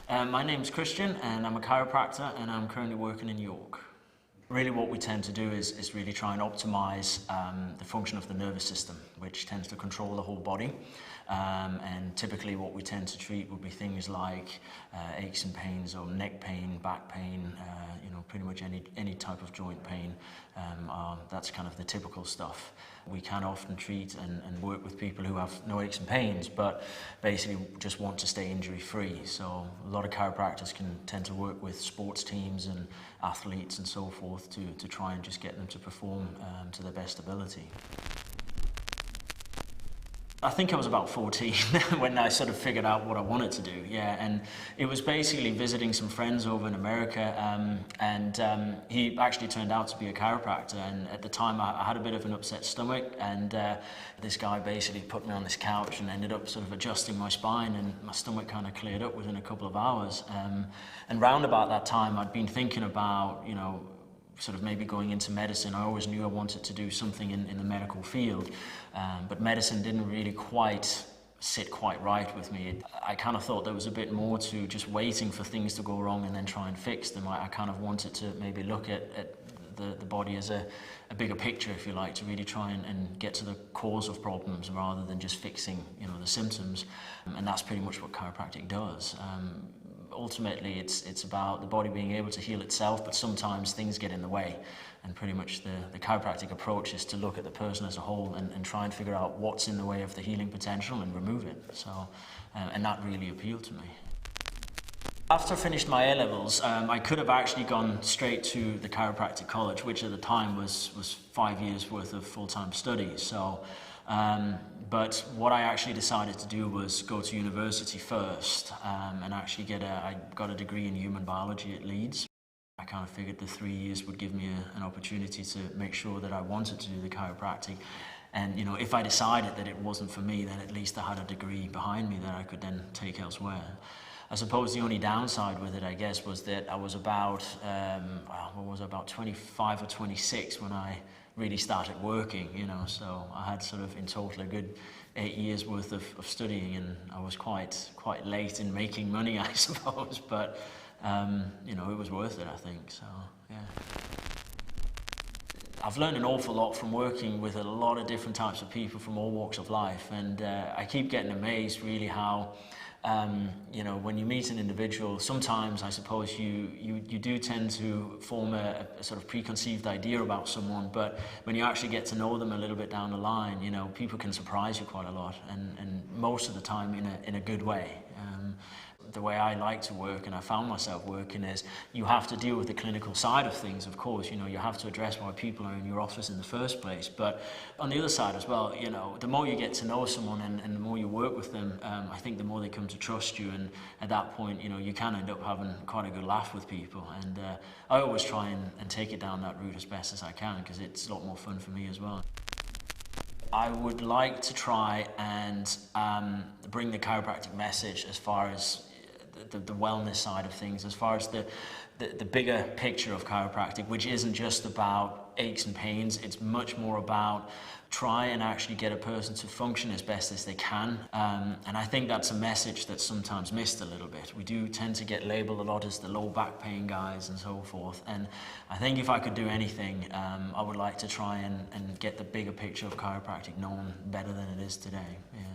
My name's Kristian and I'm a chiropractor and I'm currently working in York. Really what we tend to do is really try and optimize the function of the nervous system, which tends to control the whole body. And typically what we tend to treat would be things like aches and pains or neck pain, back pain, pretty much any type of joint pain. That's kind of the typical stuff. We can often treat and work with people who have no aches and pains, but basically just want to stay injury free. So a lot of chiropractors can tend to work with sports teams and athletes and so forth to try and just get them to perform to their best ability. I think I was about 14 when I sort of figured out what I wanted to do, and it was basically visiting some friends over in America, and he actually turned out to be a chiropractor, and at the time I had a bit of an upset stomach, and this guy basically put me on this couch and ended up sort of adjusting my spine, and my stomach kind of cleared up within a couple of hours. And round about that time I'd been thinking about, sort of maybe going into medicine. I always knew I wanted to do something in the medical field, but medicine didn't really quite sit quite right with me. I kind of thought there was a bit more to just waiting for things to go wrong and then try and fix them. I kind of wanted to maybe look at the body as a bigger picture, if you like, to really try and get to the cause of problems rather than just fixing the symptoms. And that's pretty much what chiropractic does. Ultimately, it's about the body being able to heal itself, but sometimes things get in the way. And pretty much the chiropractic approach is to look at the person as a whole and try and figure out what's in the way of the healing potential and remove it. So, and that really appealed to me. After I finished my A-levels, I could have actually gone straight to the chiropractic college, which at the time was 5 years worth of full-time study. So, but what I actually decided to do was go to university first and actually I got a degree in human biology at Leeds. I kind of figured the 3 years would give me an opportunity to make sure that I wanted to do the chiropractic. And if I decided that it wasn't for me, then at least I had a degree behind me that I could then take elsewhere. I suppose the only downside with it, I guess, was that I was about, about 25 or 26 when I really started working, so I had sort of in total a good 8 years worth of studying, and I was quite late in making money, I suppose, but it was worth it, I think, so yeah. I've learned an awful lot from working with a lot of different types of people from all walks of life, and I keep getting amazed really how when you meet an individual, sometimes I suppose you do tend to form a sort of preconceived idea about someone, but when you actually get to know them a little bit down the line, people can surprise you quite a lot, and most of the time in a good way. The way I like to work, and I found myself working, is you have to deal with the clinical side of things, of course. You have to address why people are in your office in the first place. But on the other side as well, the more you get to know someone and the more you work with them, I think the more they come to trust you. And at that point, you can end up having quite a good laugh with people. And I always try and take it down that route as best as I can, because it's a lot more fun for me as well. I would like to try and bring the chiropractic message as far as the wellness side of things, as far as the bigger picture of chiropractic, which isn't just about aches and pains. It's much more about try and actually get a person to function as best as they can. And I think that's a message that's sometimes missed a little bit. We do tend to get labeled a lot as the low back pain guys and so forth. And I think if I could do anything, I would like to try and get the bigger picture of chiropractic known better than it is today. Yeah.